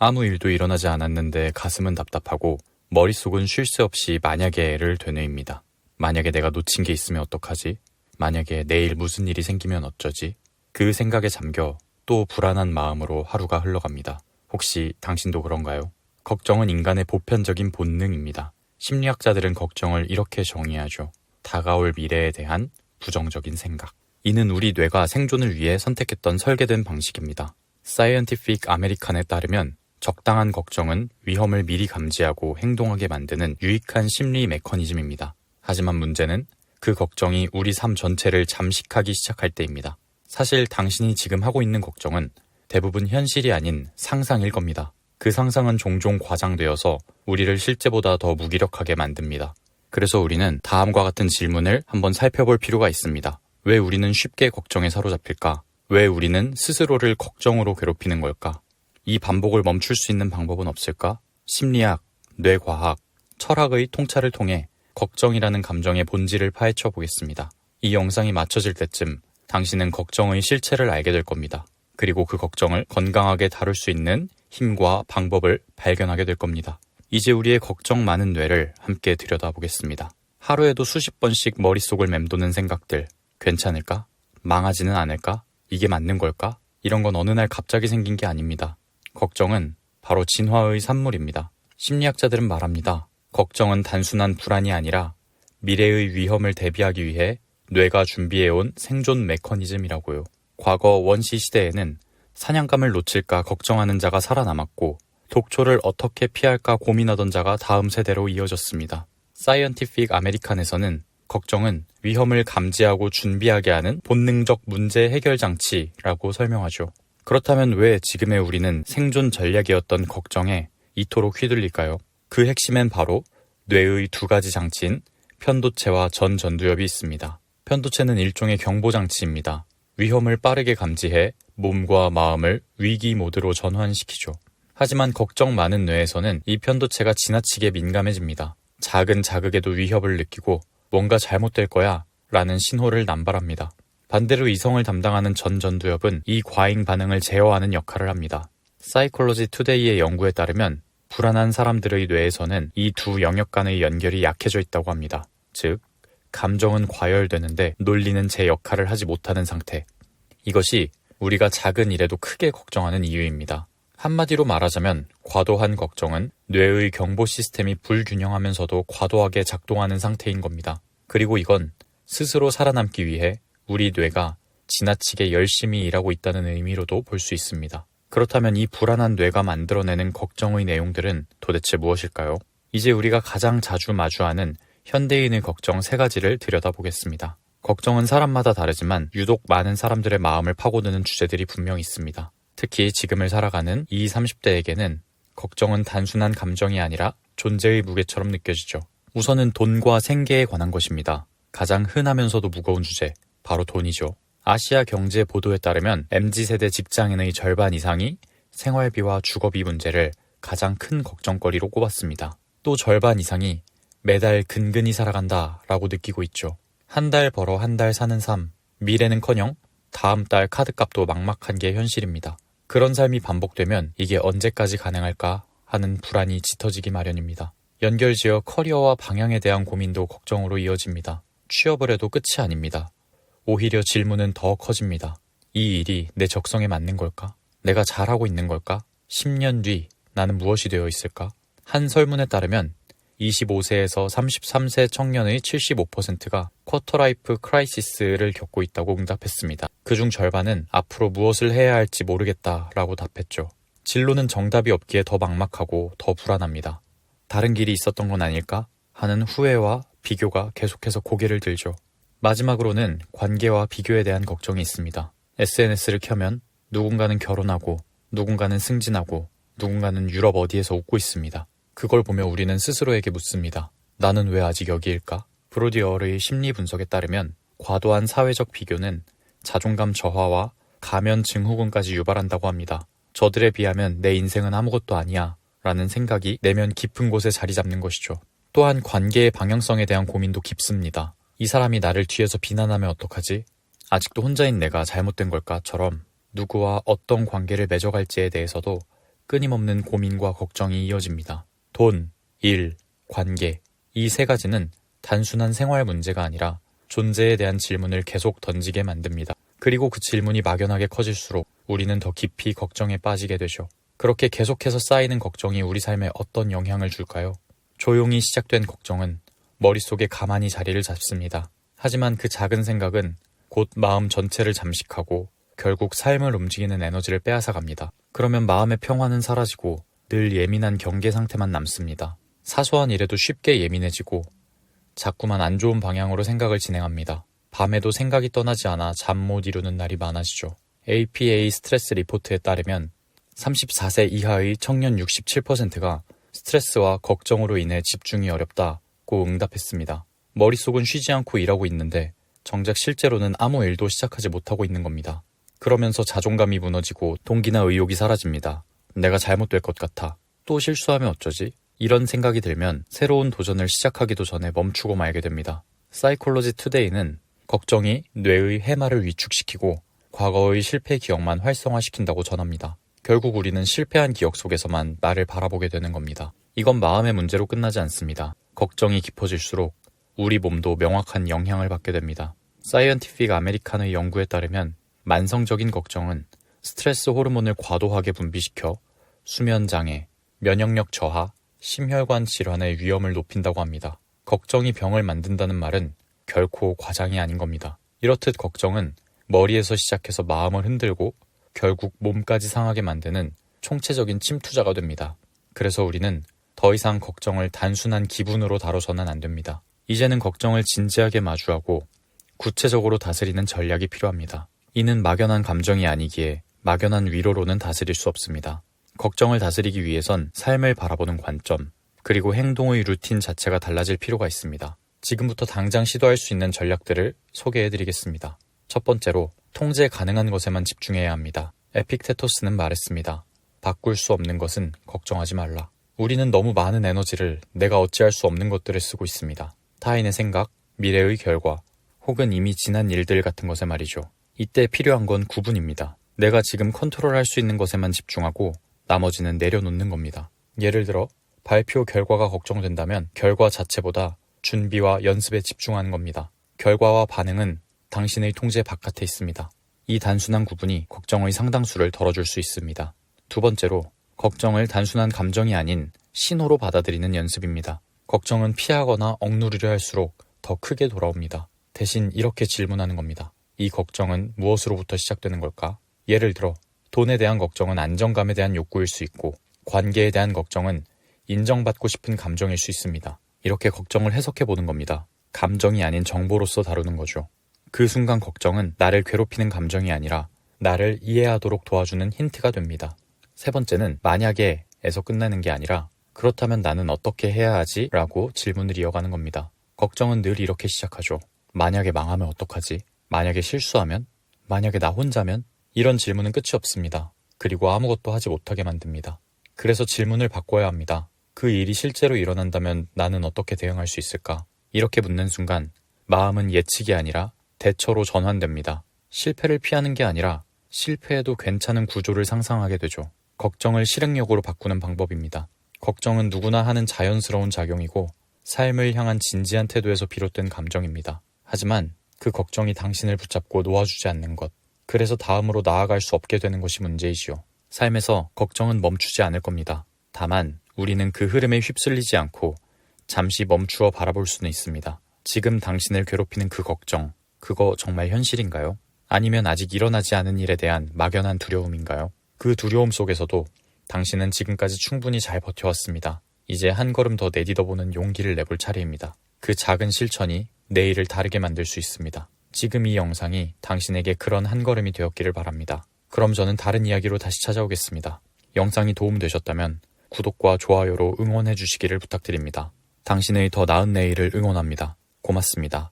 아무 일도 일어나지 않았는데 가슴은 답답하고 머릿속은 쉴 새 없이 만약에를 되뇌입니다. 만약에 내가 놓친 게 있으면 어떡하지? 만약에 내일 무슨 일이 생기면 어쩌지? 그 생각에 잠겨 또 불안한 마음으로 하루가 흘러갑니다. 혹시 당신도 그런가요? 걱정은 인간의 보편적인 본능입니다. 심리학자들은 걱정을 이렇게 정의하죠. 다가올 미래에 대한 부정적인 생각. 이는 우리 뇌가 생존을 위해 선택했던 설계된 방식입니다. 사이언티픽 아메리칸에 따르면 적당한 걱정은 위험을 미리 감지하고 행동하게 만드는 유익한 심리 메커니즘입니다. 하지만 문제는 그 걱정이 우리 삶 전체를 잠식하기 시작할 때입니다. 사실 당신이 지금 하고 있는 걱정은 대부분 현실이 아닌 상상일 겁니다. 그 상상은 종종 과장되어서 우리를 실제보다 더 무기력하게 만듭니다. 그래서 우리는 다음과 같은 질문을 한번 살펴볼 필요가 있습니다. 왜 우리는 쉽게 걱정에 사로잡힐까? 왜 우리는 스스로를 걱정으로 괴롭히는 걸까? 이 반복을 멈출 수 있는 방법은 없을까? 심리학, 뇌과학, 철학의 통찰을 통해 걱정이라는 감정의 본질을 파헤쳐 보겠습니다. 이 영상이 맞춰질 때쯤 당신은 걱정의 실체를 알게 될 겁니다. 그리고 그 걱정을 건강하게 다룰 수 있는 힘과 방법을 발견하게 될 겁니다. 이제 우리의 걱정 많은 뇌를 함께 들여다보겠습니다. 하루에도 수십 번씩 머릿속을 맴도는 생각들, 괜찮을까? 망하지는 않을까? 이게 맞는 걸까? 이런 건 어느 날 갑자기 생긴 게 아닙니다. 걱정은 바로 진화의 산물입니다. 심리학자들은 말합니다. 걱정은 단순한 불안이 아니라 미래의 위험을 대비하기 위해 뇌가 준비해온 생존 메커니즘이라고요. 과거 원시 시대에는 사냥감을 놓칠까 걱정하는 자가 살아남았고 독초를 어떻게 피할까 고민하던 자가 다음 세대로 이어졌습니다. 사이언티픽 아메리칸에서는 걱정은 위험을 감지하고 준비하게 하는 본능적 문제 해결 장치라고 설명하죠. 그렇다면 왜 지금의 우리는 생존 전략이었던 걱정에 이토록 휘둘릴까요? 그 핵심엔 바로 뇌의 두 가지 장치인 편도체와 전두엽이 있습니다. 편도체는 일종의 경보 장치입니다. 위험을 빠르게 감지해 몸과 마음을 위기 모드로 전환시키죠. 하지만 걱정 많은 뇌에서는 이 편도체가 지나치게 민감해집니다. 작은 자극에도 위협을 느끼고 뭔가 잘못될 거야 라는 신호를 남발합니다. 반대로 이성을 담당하는 전두엽은 이 과잉 반응을 제어하는 역할을 합니다. 사이콜로지 투데이의 연구에 따르면 불안한 사람들의 뇌에서는 이 두 영역 간의 연결이 약해져 있다고 합니다. 즉, 감정은 과열되는데 논리는 제 역할을 하지 못하는 상태. 이것이 우리가 작은 일에도 크게 걱정하는 이유입니다. 한마디로 말하자면 과도한 걱정은 뇌의 경보 시스템이 불균형하면서도 과도하게 작동하는 상태인 겁니다. 그리고 이건 스스로 살아남기 위해 우리 뇌가 지나치게 열심히 일하고 있다는 의미로도 볼 수 있습니다. 그렇다면 이 불안한 뇌가 만들어내는 걱정의 내용들은 도대체 무엇일까요? 이제 우리가 가장 자주 마주하는 현대인의 걱정 3가지를 들여다보겠습니다. 걱정은 사람마다 다르지만 유독 많은 사람들의 마음을 파고드는 주제들이 분명 있습니다. 특히 지금을 살아가는 20, 30대에게는 걱정은 단순한 감정이 아니라 존재의 무게처럼 느껴지죠. 우선은 돈과 생계에 관한 것입니다. 가장 흔하면서도 무거운 주제, 바로 돈이죠. 아시아 경제 보도에 따르면 MZ세대 직장인의 절반 이상이 생활비와 주거비 문제를 가장 큰 걱정거리로 꼽았습니다. 또 절반 이상이 매달 근근히 살아간다 라고 느끼고 있죠. 한 달 벌어 한 달 사는 삶, 미래는커녕 다음 달 카드값도 막막한 게 현실입니다. 그런 삶이 반복되면 이게 언제까지 가능할까 하는 불안이 짙어지기 마련입니다. 연결지어 커리어와 방향에 대한 고민도 걱정으로 이어집니다. 취업을 해도 끝이 아닙니다. 오히려 질문은 더 커집니다. 이 일이 내 적성에 맞는 걸까? 내가 잘하고 있는 걸까? 10년 뒤 나는 무엇이 되어 있을까? 한 설문에 따르면 25세에서 33세 청년의 75%가 쿼터라이프 크라이시스를 겪고 있다고 응답했습니다. 그중 절반은 앞으로 무엇을 해야 할지 모르겠다라고 답했죠. 진로는 정답이 없기에 더 막막하고 더 불안합니다. 다른 길이 있었던 건 아닐까 하는 후회와 비교가 계속해서 고개를 들죠. 마지막으로는 관계와 비교에 대한 걱정이 있습니다. SNS를 켜면 누군가는 결혼하고 누군가는 승진하고 누군가는 유럽 어디에서 웃고 있습니다. 그걸 보며 우리는 스스로에게 묻습니다. 나는 왜 아직 여기일까? 브로디어의 심리 분석에 따르면 과도한 사회적 비교는 자존감 저하와 가면 증후군까지 유발한다고 합니다. 저들에 비하면 내 인생은 아무것도 아니야 라는 생각이 내면 깊은 곳에 자리 잡는 것이죠. 또한 관계의 방향성에 대한 고민도 깊습니다. 이 사람이 나를 뒤에서 비난하면 어떡하지? 아직도 혼자인 내가 잘못된 걸까?처럼 누구와 어떤 관계를 맺어갈지에 대해서도 끊임없는 고민과 걱정이 이어집니다. 돈, 일, 관계, 이 세 가지는 단순한 생활 문제가 아니라 존재에 대한 질문을 계속 던지게 만듭니다. 그리고 그 질문이 막연하게 커질수록 우리는 더 깊이 걱정에 빠지게 되죠. 그렇게 계속해서 쌓이는 걱정이 우리 삶에 어떤 영향을 줄까요? 조용히 시작된 걱정은 머릿속에 가만히 자리를 잡습니다. 하지만 그 작은 생각은 곧 마음 전체를 잠식하고 결국 삶을 움직이는 에너지를 빼앗아갑니다. 그러면 마음의 평화는 사라지고 늘 예민한 경계 상태만 남습니다. 사소한 일에도 쉽게 예민해지고 자꾸만 안 좋은 방향으로 생각을 진행합니다. 밤에도 생각이 떠나지 않아 잠 못 이루는 날이 많아지죠. APA 스트레스 리포트에 따르면 34세 이하의 청년 67%가 스트레스와 걱정으로 인해 집중이 어렵다고 응답했습니다. 머릿속은 쉬지 않고 일하고 있는데 정작 실제로는 아무 일도 시작하지 못하고 있는 겁니다. 그러면서 자존감이 무너지고 동기나 의욕이 사라집니다. 내가 잘못될 것 같아. 또 실수하면 어쩌지? 이런 생각이 들면 새로운 도전을 시작하기도 전에 멈추고 말게 됩니다. 사이콜로지 투데이는 걱정이 뇌의 해마를 위축시키고 과거의 실패 기억만 활성화시킨다고 전합니다. 결국 우리는 실패한 기억 속에서만 나를 바라보게 되는 겁니다. 이건 마음의 문제로 끝나지 않습니다. 걱정이 깊어질수록 우리 몸도 명확한 영향을 받게 됩니다. 사이언티픽 아메리칸의 연구에 따르면 만성적인 걱정은 스트레스 호르몬을 과도하게 분비시켜 수면장애, 면역력 저하, 심혈관 질환의 위험을 높인다고 합니다. 걱정이 병을 만든다는 말은 결코 과장이 아닌 겁니다. 이렇듯 걱정은 머리에서 시작해서 마음을 흔들고 결국 몸까지 상하게 만드는 총체적인 침투자가 됩니다. 그래서 우리는 더 이상 걱정을 단순한 기분으로 다뤄서는 안 됩니다. 이제는 걱정을 진지하게 마주하고 구체적으로 다스리는 전략이 필요합니다. 이는 막연한 감정이 아니기에 막연한 위로로는 다스릴 수 없습니다. 걱정을 다스리기 위해선 삶을 바라보는 관점, 그리고 행동의 루틴 자체가 달라질 필요가 있습니다. 지금부터 당장 시도할 수 있는 전략들을 소개해드리겠습니다. 첫 번째로, 통제 가능한 것에만 집중해야 합니다. 에픽테토스는 말했습니다. 바꿀 수 없는 것은 걱정하지 말라. 우리는 너무 많은 에너지를 내가 어찌할 수 없는 것들을 쓰고 있습니다. 타인의 생각, 미래의 결과, 혹은 이미 지난 일들 같은 것에 말이죠. 이때 필요한 건 구분입니다. 내가 지금 컨트롤할 수 있는 것에만 집중하고 나머지는 내려놓는 겁니다. 예를 들어 발표 결과가 걱정된다면 결과 자체보다 준비와 연습에 집중하는 겁니다. 결과와 반응은 당신의 통제 바깥에 있습니다. 이 단순한 구분이 걱정의 상당수를 덜어줄 수 있습니다. 두 번째로, 걱정을 단순한 감정이 아닌 신호로 받아들이는 연습입니다. 걱정은 피하거나 억누르려 할수록 더 크게 돌아옵니다. 대신 이렇게 질문하는 겁니다. 이 걱정은 무엇으로부터 시작되는 걸까? 예를 들어 돈에 대한 걱정은 안정감에 대한 욕구일 수 있고, 관계에 대한 걱정은 인정받고 싶은 감정일 수 있습니다. 이렇게 걱정을 해석해보는 겁니다. 감정이 아닌 정보로서 다루는 거죠. 그 순간 걱정은 나를 괴롭히는 감정이 아니라 나를 이해하도록 도와주는 힌트가 됩니다. 세 번째는 만약에에서 끝나는 게 아니라 그렇다면 나는 어떻게 해야 하지? 라고 질문을 이어가는 겁니다. 걱정은 늘 이렇게 시작하죠. 만약에 망하면 어떡하지? 만약에 실수하면? 만약에 나 혼자면? 이런 질문은 끝이 없습니다. 그리고 아무것도 하지 못하게 만듭니다. 그래서 질문을 바꿔야 합니다. 그 일이 실제로 일어난다면 나는 어떻게 대응할 수 있을까? 이렇게 묻는 순간 마음은 예측이 아니라 대처로 전환됩니다. 실패를 피하는 게 아니라 실패해도 괜찮은 구조를 상상하게 되죠. 걱정을 실행력으로 바꾸는 방법입니다. 걱정은 누구나 하는 자연스러운 작용이고 삶을 향한 진지한 태도에서 비롯된 감정입니다. 하지만 그 걱정이 당신을 붙잡고 놓아주지 않는 것, 그래서 다음으로 나아갈 수 없게 되는 것이 문제이지요. 삶에서 걱정은 멈추지 않을 겁니다. 다만 우리는 그 흐름에 휩쓸리지 않고 잠시 멈추어 바라볼 수는 있습니다. 지금 당신을 괴롭히는 그 걱정, 그거 정말 현실인가요? 아니면 아직 일어나지 않은 일에 대한 막연한 두려움인가요? 그 두려움 속에서도 당신은 지금까지 충분히 잘 버텨왔습니다. 이제 한 걸음 더 내딛어보는 용기를 내볼 차례입니다. 그 작은 실천이 내일을 다르게 만들 수 있습니다. 지금 이 영상이 당신에게 그런 한 걸음이 되었기를 바랍니다. 그럼 저는 다른 이야기로 다시 찾아오겠습니다. 영상이 도움되셨다면 구독과 좋아요로 응원해 주시기를 부탁드립니다. 당신의 더 나은 내일을 응원합니다. 고맙습니다.